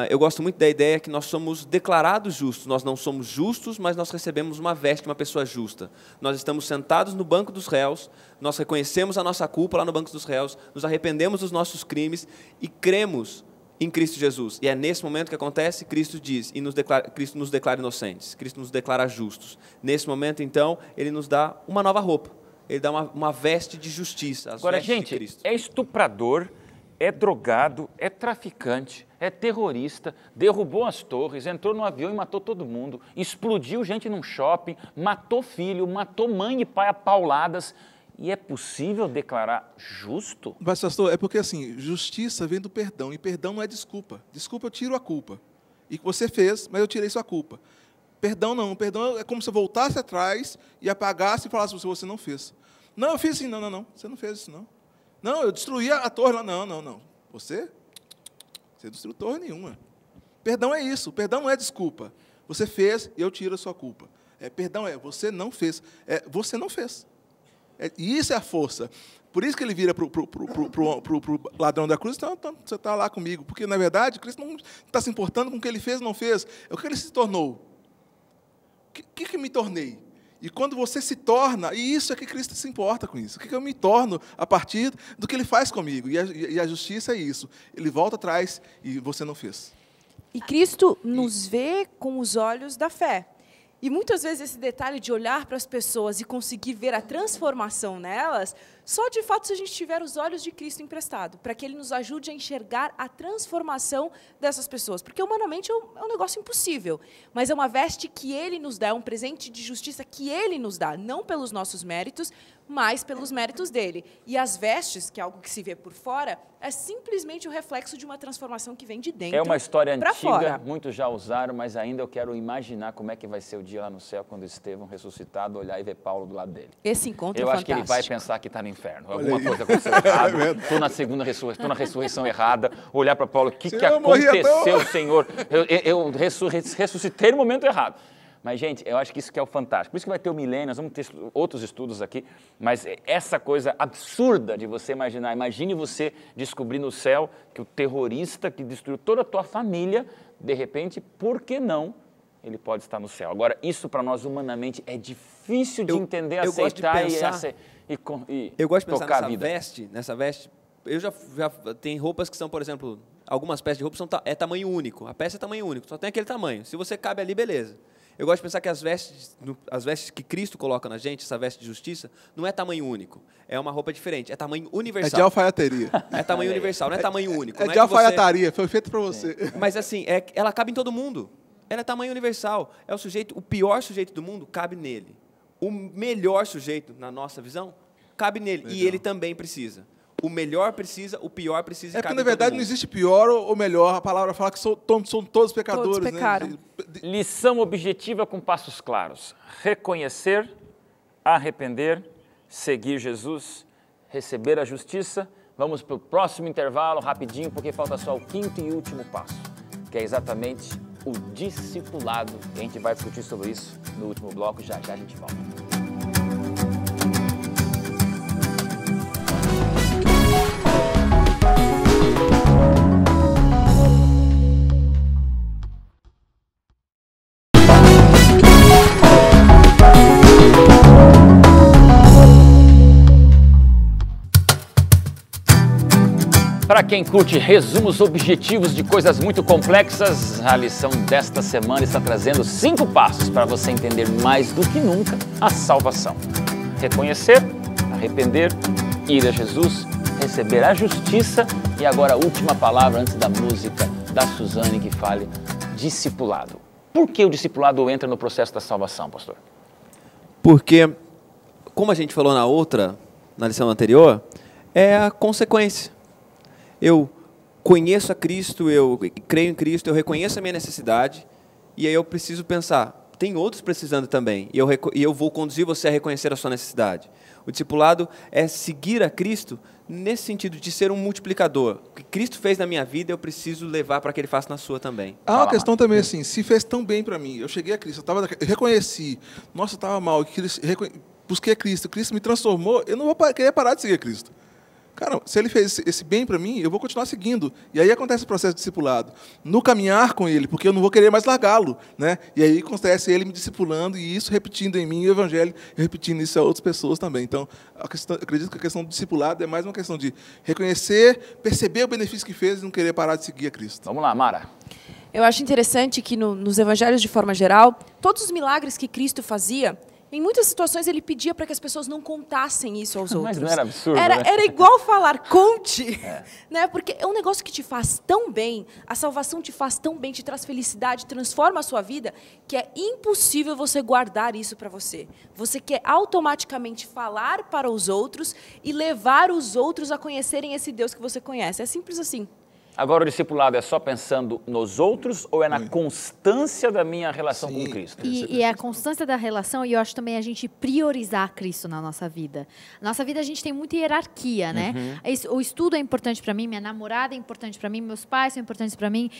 Eu gosto muito da ideia que nós somos declarados justos. Nós não somos justos, mas nós recebemos uma veste de uma pessoa justa. Nós estamos sentados no banco dos réus, nós reconhecemos a nossa culpa lá no banco dos réus, nos arrependemos dos nossos crimes e cremos em Cristo Jesus. E é nesse momento que acontece, Cristo diz, e Cristo nos declara inocentes, Cristo nos declara justos. Nesse momento, então, Ele nos dá uma nova roupa, Ele dá uma veste de justiça. Agora, gente, é estuprador, é drogado, é traficante, é terrorista, derrubou as torres, entrou no avião e matou todo mundo, explodiu gente num shopping, matou filho, matou mãe e pai a pauladas. E é possível declarar justo? Mas, pastor, é porque assim, justiça vem do perdão, e perdão não é desculpa. Desculpa, eu tiro a culpa. E que você fez, mas eu tirei sua culpa. Perdão não, perdão é como se eu voltasse atrás e apagasse e falasse, você não fez. Não, eu fiz assim, não, você não fez isso, não. Não, eu destruí a torre lá, não. Você destruiu torre nenhuma. Perdão é isso, perdão não é desculpa. Você fez e eu tiro a sua culpa. Perdão é, você não fez. Você não fez. E isso é a força. Por isso que ele vira para o ladrão da cruz, então você está lá comigo. Porque, na verdade, Cristo não está se importando com o que ele fez ou não fez. É o que ele se tornou. O que me tornei? E quando você se torna, e isso é que Cristo se importa com isso. O que eu me torno a partir do que Ele faz comigo? E a justiça é isso. Ele volta atrás e você não fez. E Cristo nos vê com os olhos da fé. E muitas vezes esse detalhe de olhar para as pessoas e conseguir ver a transformação nelas, só de fato se a gente tiver os olhos de Cristo emprestado, para que Ele nos ajude a enxergar a transformação dessas pessoas. Porque humanamente é um negócio impossível, mas é uma veste que Ele nos dá, é um presente de justiça que Ele nos dá, não pelos nossos méritos, mas pelos méritos dele. E as vestes, que é algo que se vê por fora, é simplesmente o reflexo de uma transformação que vem de dentro. É uma história antiga, fora. Muitos já usaram, mas ainda eu quero imaginar como é que vai ser o dia lá no céu, quando Estevão ressuscitado, olhar e ver Paulo do lado dele. Esse encontro eu é acho fantástico. que ele vai pensar que está no inferno. Alguma coisa aconteceu errado, estou na ressurreição errada, olhar para Paulo, o que aconteceu, Senhor? Eu ressuscitei no momento errado. Mas, gente, eu acho que isso que é o fantástico. Por isso que vai ter o milênio, nós vamos ter outros estudos aqui, mas essa coisa absurda de você imaginar. Imagine você descobrir no céu que o terrorista que destruiu toda a tua família, de repente, por que não ele pode estar no céu? Agora, isso para nós humanamente é difícil de entender, aceitar eu gosto de pensar nessa veste. Eu já tem roupas que são, por exemplo, algumas peças de roupa é tamanho único. A peça é tamanho único, só tem aquele tamanho. Se você cabe ali, beleza. Eu gosto de pensar que as vestes que Cristo coloca na gente, essa veste de justiça, não é tamanho único. É uma roupa diferente, é tamanho universal. É de alfaiateria. É tamanho universal, não é tamanho único. É de alfaiataria, foi feito para você. Mas assim, ela cabe em todo mundo. Ela é tamanho universal. É o pior sujeito do mundo, cabe nele. O melhor sujeito, na nossa visão, cabe nele. Legal. E ele também precisa. O melhor precisa, o pior precisa. É porque, na verdade, não existe pior ou melhor. A palavra fala que são todos pecadores. Todos pecaram. Né? Lição objetiva com passos claros. Reconhecer, arrepender, seguir Jesus, receber a justiça. Vamos para o próximo intervalo, rapidinho, porque falta só o quinto e último passo, que é exatamente o discipulado. E a gente vai discutir sobre isso no último bloco. Já a gente volta. Para quem curte resumos objetivos de coisas muito complexas, a lição desta semana está trazendo 5 passos para você entender mais do que nunca a salvação. Reconhecer, arrepender, ir a Jesus, receber a justiça e agora a última palavra antes da música da Suzane que fale, discipulado. Por que o discipulado entra no processo da salvação, pastor? Porque, como a gente falou na lição anterior, é a consequência. Eu conheço a Cristo, eu creio em Cristo, eu reconheço a minha necessidade, e aí eu preciso pensar, tem outros precisando também, e eu vou conduzir você a reconhecer a sua necessidade. O discipulado é seguir a Cristo nesse sentido de ser um multiplicador. O que Cristo fez na minha vida, eu preciso levar para que Ele faça na sua também. Há uma questão também assim, se fez tão bem para mim, eu cheguei a Cristo, eu reconheci, nossa, eu estava mal, busquei a Cristo, Cristo me transformou, eu não vou querer parar de seguir a Cristo. Cara, se ele fez esse bem para mim, eu vou continuar seguindo. E aí acontece o processo de discipulado. No caminhar com ele, porque eu não vou querer mais largá-lo, né? E aí acontece ele me discipulando e isso repetindo em mim o evangelho, e repetindo isso a outras pessoas também. Então, eu acredito que a questão do discipulado é mais uma questão de reconhecer, perceber o benefício que fez e não querer parar de seguir a Cristo. Vamos lá, Mara. Eu acho interessante que nos evangelhos, de forma geral, todos os milagres que Cristo fazia, em muitas situações ele pedia para que as pessoas não contassem isso aos outros. Mas não era absurdo, era, né? Era igual falar, conte. Né? Porque é um negócio que te faz tão bem, a salvação te faz tão bem, te traz felicidade, transforma a sua vida, que é impossível você guardar isso para você. Você quer automaticamente falar para os outros e levar os outros a conhecerem esse Deus que você conhece. É simples assim. Agora, o discipulado é só pensando nos outros ou é na constância da minha relação com Cristo? E é a constância da relação, e eu acho também a gente priorizar Cristo na nossa vida. Na nossa vida a gente tem muita hierarquia, né? O estudo é importante para mim, minha namorada é importante para mim, meus pais são importantes para mim,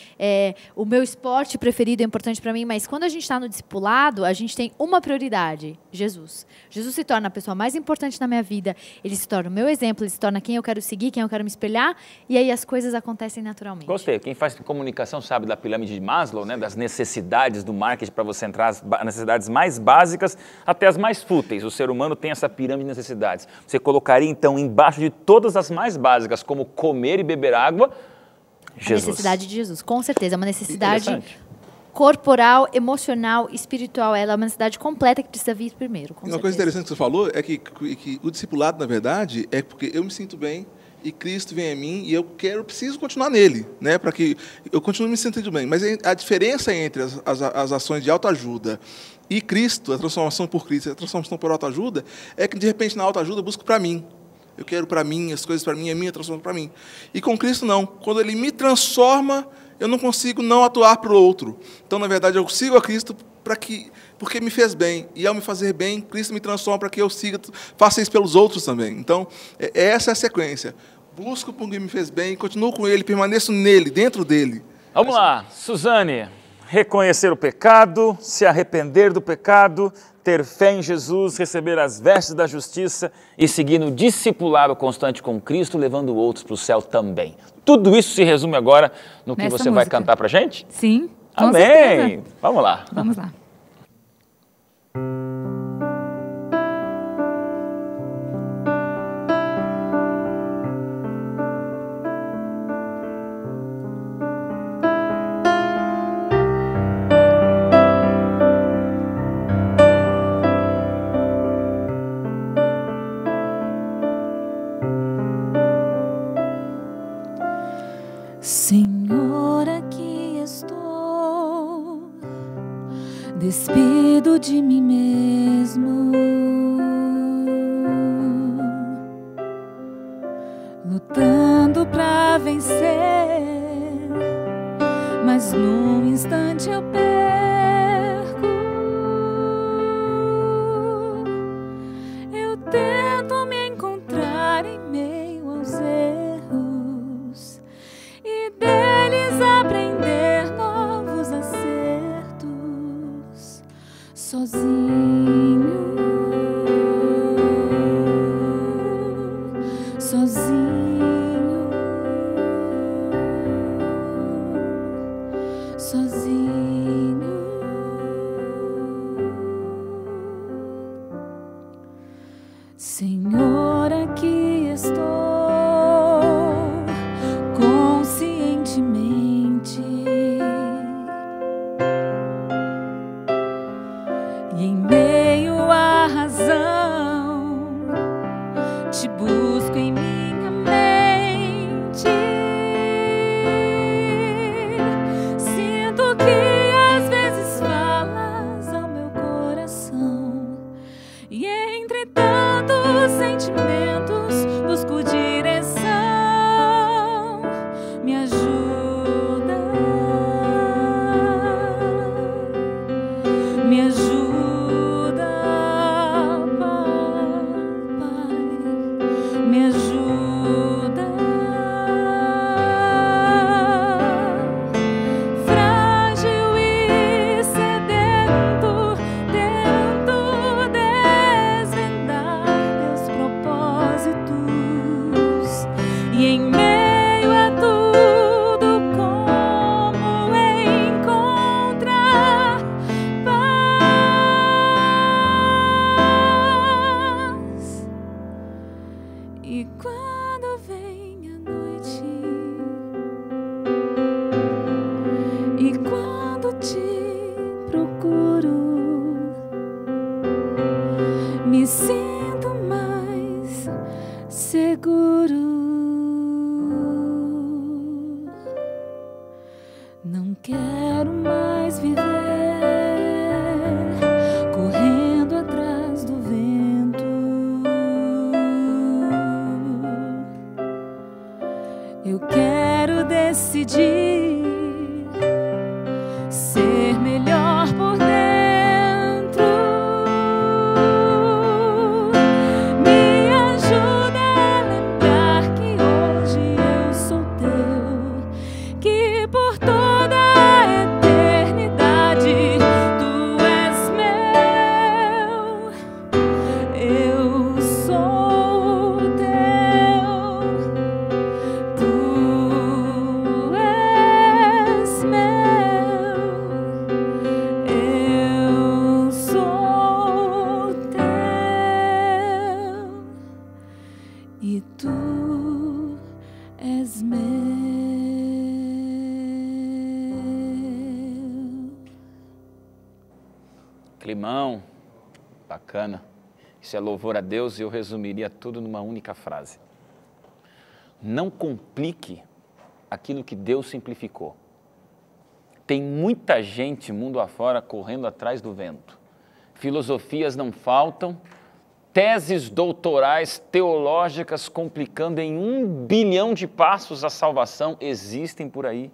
o meu esporte preferido é importante para mim, mas quando a gente está no discipulado, a gente tem uma prioridade, Jesus. Jesus se torna a pessoa mais importante na minha vida, ele se torna o meu exemplo, ele se torna quem eu quero seguir, quem eu quero me espelhar, e aí as coisas acontecem naturalmente. Gostei. Quem faz comunicação sabe da pirâmide de Maslow, né? Das necessidades do marketing para você entrar as necessidades mais básicas até as mais fúteis. O ser humano tem essa pirâmide de necessidades. Você colocaria, então, embaixo de todas as mais básicas, como comer e beber água, Jesus. A necessidade de Jesus, com certeza. É uma necessidade corporal, emocional, espiritual. Ela é uma necessidade completa que precisa vir primeiro. Uma coisa interessante que você falou é que o discipulado, na verdade, é porque eu me sinto bem e Cristo vem a mim e eu preciso continuar nele, né, para que eu continue me sentindo bem. Mas a diferença entre as ações de autoajuda e Cristo, a transformação por Cristo, a transformação por autoajuda, é que, de repente, na autoajuda eu busco para mim. Eu quero para mim, as coisas para mim, a minha transformação para mim. E com Cristo, não. Quando Ele me transforma, eu não consigo não atuar para o outro. Então, na verdade, eu sigo a Cristo porque me fez bem. E, ao me fazer bem, Cristo me transforma para que eu faça isso pelos outros também. Então, essa é a sequência. Busco porque me fez bem, continuo com Ele, permaneço nele, dentro dele. Vamos lá, Suzane. Reconhecer o pecado, se arrepender do pecado, ter fé em Jesus, receber as vestes da justiça e seguir no discipulado constante com Cristo, levando outros para o céu também. Tudo isso se resume agora no que você vai cantar para a gente? Sim, com Amém! certeza. Vamos lá. Vamos lá. Senhor, aqui estou, despido de mim mesmo, lutando pra vencer, mas num instante eu perco. Eu tento me encontrar em meio aos erros e deles aprender novos acertos, sozinho, sozinho, sozinho. Senhor, aqui estou, conscientemente, e em meio à razão te busco em minha mente. Sinto que às vezes falas ao meu coração, e entre tantos sentimentos busco direção. Me ajuda, me ajuda, Pai, me ajuda. E quando vem a noite, e quando te procuro, me sinto mais seguro. Não quero mais viver correndo atrás do vento. Eu quero decidir ser melhor por dentro. Me ajuda a lembrar que hoje eu sou teu, que por toda a eternidade tu és meu. Eu sou teu, tu és meu. Eu sou teu e tu és meu. Climão, bacana. Isso é louvor a Deus e eu resumiria tudo numa única frase. Não complique aquilo que Deus simplificou. Tem muita gente mundo afora correndo atrás do vento. Filosofias não faltam, teses doutorais teológicas complicando em 1 bilhão de passos a salvação existem por aí.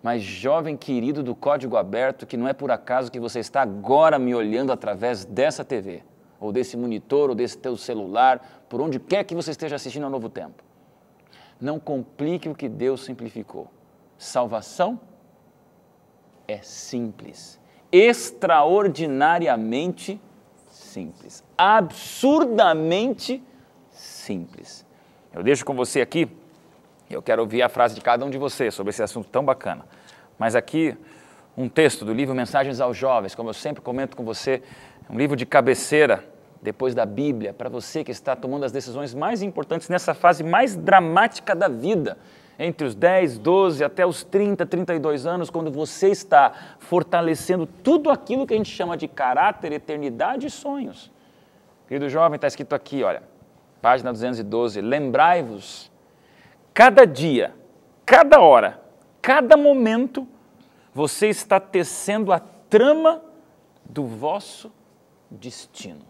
Mas, jovem querido do Código Aberto, que não é por acaso que você está agora me olhando através dessa TV, ou desse monitor, ou desse teu celular, por onde quer que você esteja assistindo ao Novo Tempo. Não complique o que Deus simplificou. Salvação é simples, extraordinariamente simples, absurdamente simples. Eu deixo com você aqui, eu quero ouvir a frase de cada um de vocês sobre esse assunto tão bacana. Mas aqui, um texto do livro Mensagens aos Jovens, como eu sempre comento com você, um livro de cabeceira, depois da Bíblia, para você que está tomando as decisões mais importantes nessa fase mais dramática da vida, entre os 10, 12 até os 30, 32 anos, quando você está fortalecendo tudo aquilo que a gente chama de caráter, eternidade e sonhos. Querido jovem, está escrito aqui, olha, página 212, lembrai-vos, cada dia, cada hora, cada momento, você está tecendo a trama do vosso destino.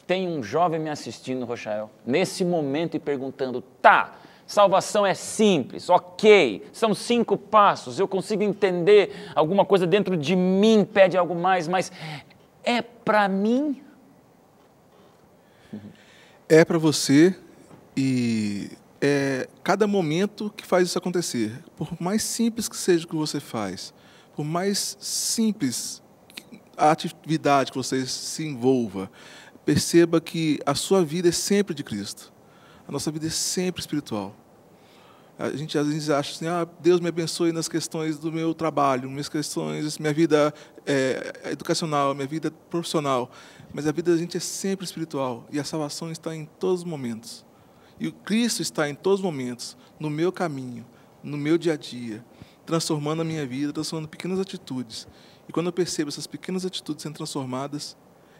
Tem um jovem me assistindo, Rochael, nesse momento e perguntando, tá, salvação é simples, ok, são 5 passos, eu consigo entender, alguma coisa dentro de mim pede algo mais, mas é para mim? É para você e é cada momento que faz isso acontecer. Por mais simples que seja o que você faz, por mais simples a atividade que você se envolva, perceba que a sua vida é sempre de Cristo. A nossa vida é sempre espiritual. A gente às vezes acha assim, Deus me abençoe nas questões do meu trabalho, minhas questões, minha vida educacional, minha vida profissional. Mas a vida da gente é sempre espiritual e a salvação está em todos os momentos. E o Cristo está em todos os momentos, no meu caminho, no meu dia a dia, transformando a minha vida, transformando pequenas atitudes. E quando eu percebo essas pequenas atitudes sendo transformadas,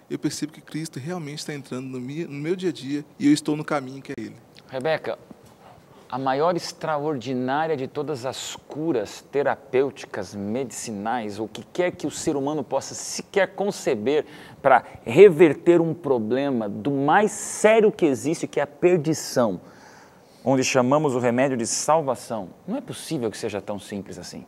eu percebo que Cristo realmente está entrando no meu dia a dia e eu estou no caminho que é Ele. Rebeca, a maior extraordinária de todas as curas terapêuticas, medicinais, ou o que quer que o ser humano possa sequer conceber para reverter um problema do mais sério que existe, que é a perdição, onde chamamos o remédio de salvação. Não é possível que seja tão simples assim.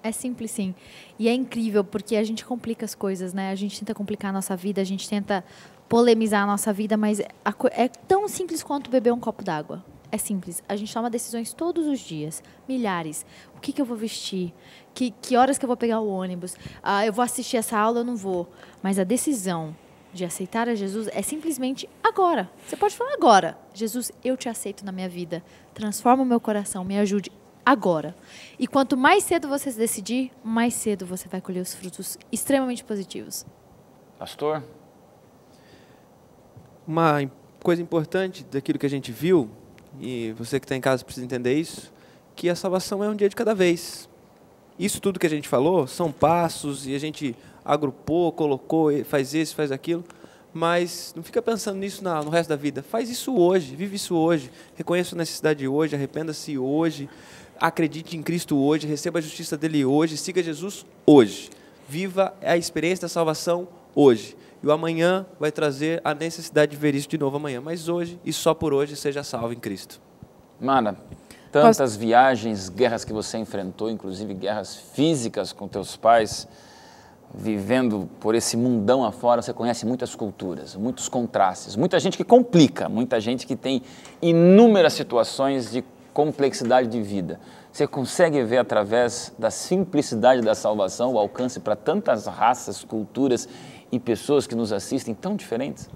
É simples, sim. E é incrível, porque a gente complica as coisas, né? A gente tenta complicar a nossa vida, a gente tenta polemizar a nossa vida, mas é tão simples quanto beber um copo d'água. É simples. A gente toma decisões todos os dias, milhares. O que eu vou vestir? Que horas que eu vou pegar o ônibus? Eu vou assistir essa aula, eu não vou. Mas a decisão de aceitar a Jesus é simplesmente agora. Você pode falar agora. Jesus, eu te aceito na minha vida. Transforma o meu coração, me ajude agora. E quanto mais cedo você se decidir, mais cedo você vai colher os frutos extremamente positivos. Pastor? Uma coisa importante daquilo que a gente viu, e você que está em casa precisa entender isso, que a salvação é um dia de cada vez. Isso tudo que a gente falou são passos, e a gente agrupou, colocou, faz isso, faz aquilo, mas não fica pensando nisso no resto da vida. Faz isso hoje, vive isso hoje, reconheça a necessidade hoje, arrependa-se hoje, acredite em Cristo hoje, receba a justiça dele hoje, siga Jesus hoje. Viva a experiência da salvação hoje. E o amanhã vai trazer a necessidade de ver isso de novo amanhã. Mas hoje, e só por hoje, seja salvo em Cristo. Mana, tantas viagens, guerras que você enfrentou, inclusive guerras físicas com teus pais, vivendo por esse mundão afora, você conhece muitas culturas, muitos contrastes, muita gente que complica, muita gente que tem inúmeras situações de complexidade de vida. Você consegue ver através da simplicidade da salvação o alcance para tantas raças, culturas e pessoas que nos assistem tão diferentes?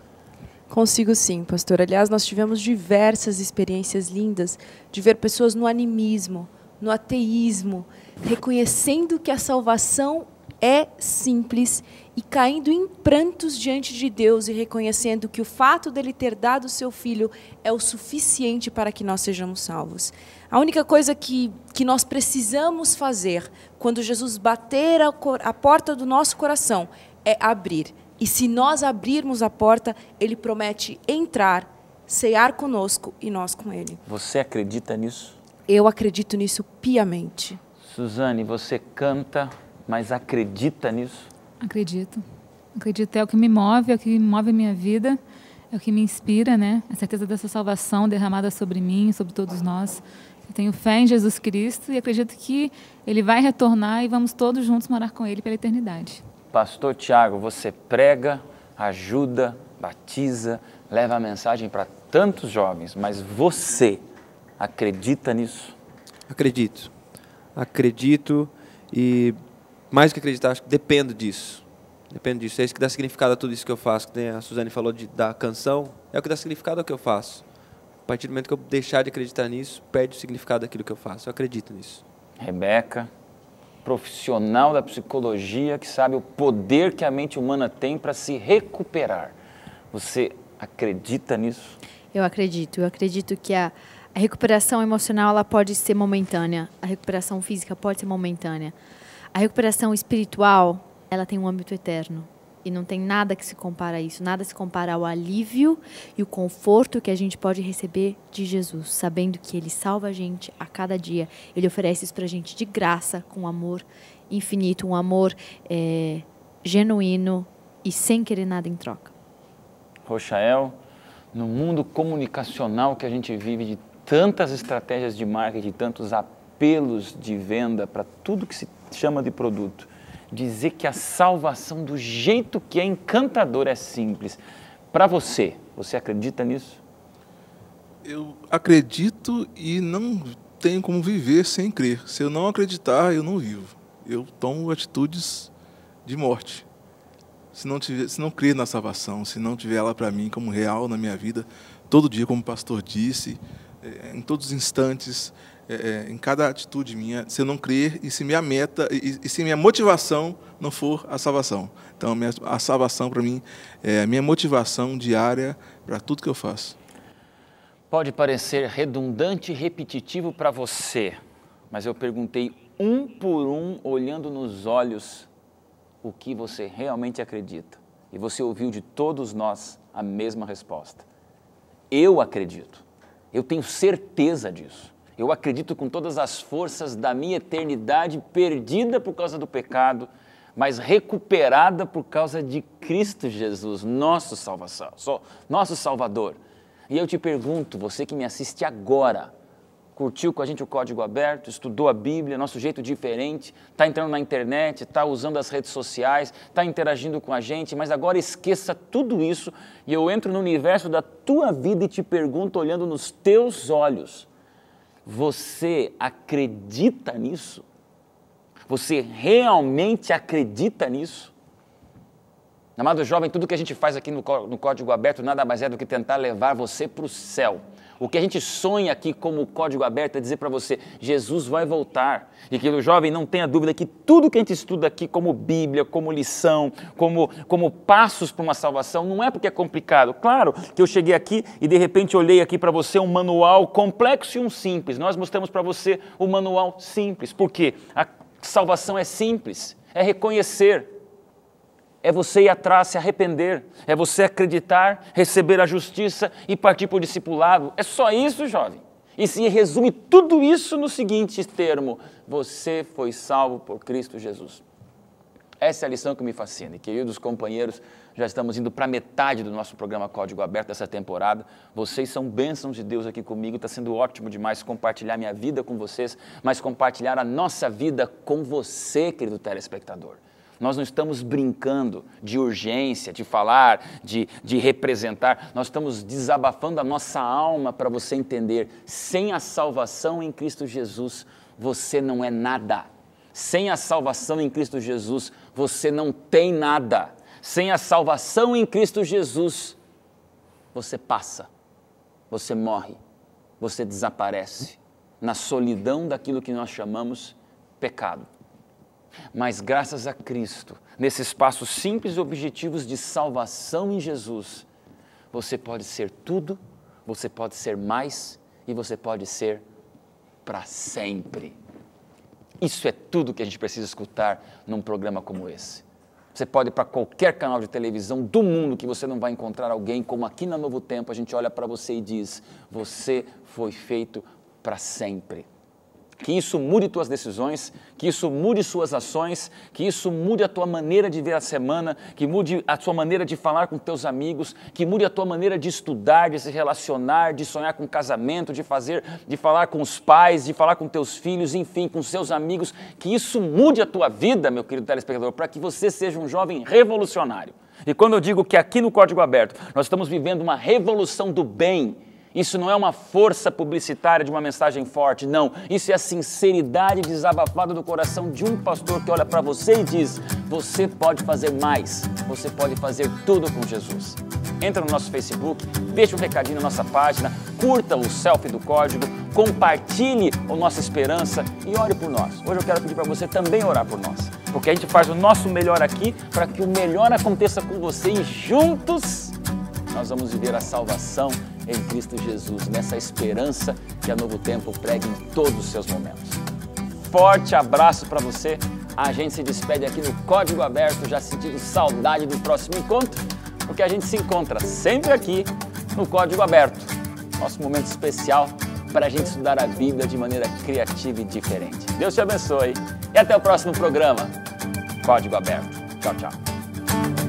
Consigo sim, pastor. Aliás, nós tivemos diversas experiências lindas de ver pessoas no animismo, no ateísmo, reconhecendo que a salvação é simples e caindo em prantos diante de Deus e reconhecendo que o fato dele ter dado o seu filho é o suficiente para que nós sejamos salvos. A única coisa que nós precisamos fazer quando Jesus bater a porta do nosso coração é abrir. E se nós abrirmos a porta, ele promete entrar, cear conosco e nós com ele. Você acredita nisso? Eu acredito nisso piamente. Suzane, você canta, mas acredita nisso? Acredito. Acredito, é o que me move, é o que move a minha vida, é o que me inspira, né? A certeza dessa salvação derramada sobre mim, sobre todos nós. Eu tenho fé em Jesus Cristo e acredito que ele vai retornar e vamos todos juntos morar com ele pela eternidade. Pastor Tiago, você prega, ajuda, batiza, leva a mensagem para tantos jovens, mas você acredita nisso? Acredito. Acredito e, mais que acreditar, acho que dependo disso. Depende disso. É isso que dá significado a tudo isso que eu faço. A Suzane falou da canção, é o que dá significado ao que eu faço. A partir do momento que eu deixar de acreditar nisso, perde o significado daquilo que eu faço. Eu acredito nisso. Rebeca, profissional da psicologia que sabe o poder que a mente humana tem para se recuperar. Você acredita nisso? Eu acredito. Eu acredito que a recuperação emocional ela pode ser momentânea. A recuperação física pode ser momentânea. A recuperação espiritual, ela tem um âmbito eterno. E não tem nada que se compara a isso. Nada se compara ao alívio e o conforto que a gente pode receber de Jesus, sabendo que ele salva a gente a cada dia. Ele oferece isso pra gente de graça, com um amor infinito, um amor genuíno e sem querer nada em troca. Rochael, no mundo comunicacional que a gente vive, de tantas estratégias de marketing, de tantos apelos de venda para tudo que se chama de produto, dizer que a salvação do jeito que é encantador é simples. Para você, você acredita nisso? Eu acredito e não tenho como viver sem crer. Se eu não acreditar, eu não vivo. Eu tomo atitudes de morte. Se não crer na salvação, se não tiver ela para mim como real na minha vida, todo dia, como o pastor disse, em todos os instantes, em cada atitude minha, se eu não crer e se minha meta e se minha motivação não for a salvação. Então, a salvação para mim é a minha motivação diária para tudo que eu faço. Pode parecer redundante e repetitivo para você, mas eu perguntei um por um, olhando nos olhos, o que você realmente acredita. E você ouviu de todos nós a mesma resposta. Eu acredito. Eu tenho certeza disso. Eu acredito com todas as forças da minha eternidade perdida por causa do pecado, mas recuperada por causa de Cristo Jesus, nosso Salvador. E eu te pergunto, você que me assiste agora, curtiu com a gente o Código Aberto, estudou a Bíblia, nosso jeito diferente, está entrando na internet, está usando as redes sociais, está interagindo com a gente, mas agora esqueça tudo isso e eu entro no universo da tua vida e te pergunto, olhando nos teus olhos, você acredita nisso? Você realmente acredita nisso? Amado jovem, tudo que a gente faz aqui no Código Aberto nada mais é do que tentar levar você para o céu. O que a gente sonha aqui como Código Aberto é dizer para você, Jesus vai voltar. E que o jovem não tenha dúvida que tudo que a gente estuda aqui como Bíblia, como lição, como passos para uma salvação, não é porque é complicado. Claro que eu cheguei aqui e de repente olhei aqui para você um manual complexo e um simples. Nós mostramos para você o manual simples. Por quê? A salvação é simples, é reconhecer. É você ir atrás, se arrepender. É você acreditar, receber a justiça e partir para o discipulado. É só isso, jovem. E se resume tudo isso no seguinte termo: você foi salvo por Cristo Jesus. Essa é a lição que me fascina. E, queridos companheiros, já estamos indo para metade do nosso programa Código Aberto dessa temporada. Vocês são bênçãos de Deus aqui comigo. Está sendo ótimo demais compartilhar minha vida com vocês, mas compartilhar a nossa vida com você, querido telespectador. Nós não estamos brincando de urgência, de falar, de representar. Nós estamos desabafando a nossa alma para você entender. Sem a salvação em Cristo Jesus, você não é nada. Sem a salvação em Cristo Jesus, você não tem nada. Sem a salvação em Cristo Jesus, você passa, você morre, você desaparece na solidão daquilo que nós chamamos pecado. Mas graças a Cristo, nesses passos simples e objetivos de salvação em Jesus, você pode ser tudo, você pode ser mais e você pode ser para sempre. Isso é tudo que a gente precisa escutar num programa como esse. Você pode ir para qualquer canal de televisão do mundo que você não vai encontrar alguém como aqui na Novo Tempo. A gente olha para você e diz, você foi feito para sempre. Que isso mude tuas decisões, que isso mude suas ações, que isso mude a tua maneira de ver a semana, que mude a tua maneira de falar com teus amigos, que mude a tua maneira de estudar, de se relacionar, de sonhar com casamento, de falar com os pais, de falar com teus filhos, enfim, com seus amigos. Que isso mude a tua vida, meu querido telespectador, para que você seja um jovem revolucionário. E quando eu digo que aqui no Código Aberto nós estamos vivendo uma revolução do bem, isso não é uma força publicitária de uma mensagem forte, não. Isso é a sinceridade desabafada do coração de um pastor que olha para você e diz, você pode fazer mais, você pode fazer tudo com Jesus. Entra no nosso Facebook, deixa um recadinho na nossa página, curta o selfie do Código, compartilhe a nossa esperança e ore por nós. Hoje eu quero pedir para você também orar por nós, porque a gente faz o nosso melhor aqui para que o melhor aconteça com você e juntos nós vamos viver a salvação em Cristo Jesus, nessa esperança que a Novo Tempo prega em todos os seus momentos. Forte abraço para você. A gente se despede aqui no Código Aberto, já sentindo saudade do próximo encontro, porque a gente se encontra sempre aqui no Código Aberto, nosso momento especial para a gente estudar a Bíblia de maneira criativa e diferente. Deus te abençoe e até o próximo programa. Código Aberto. Tchau, tchau.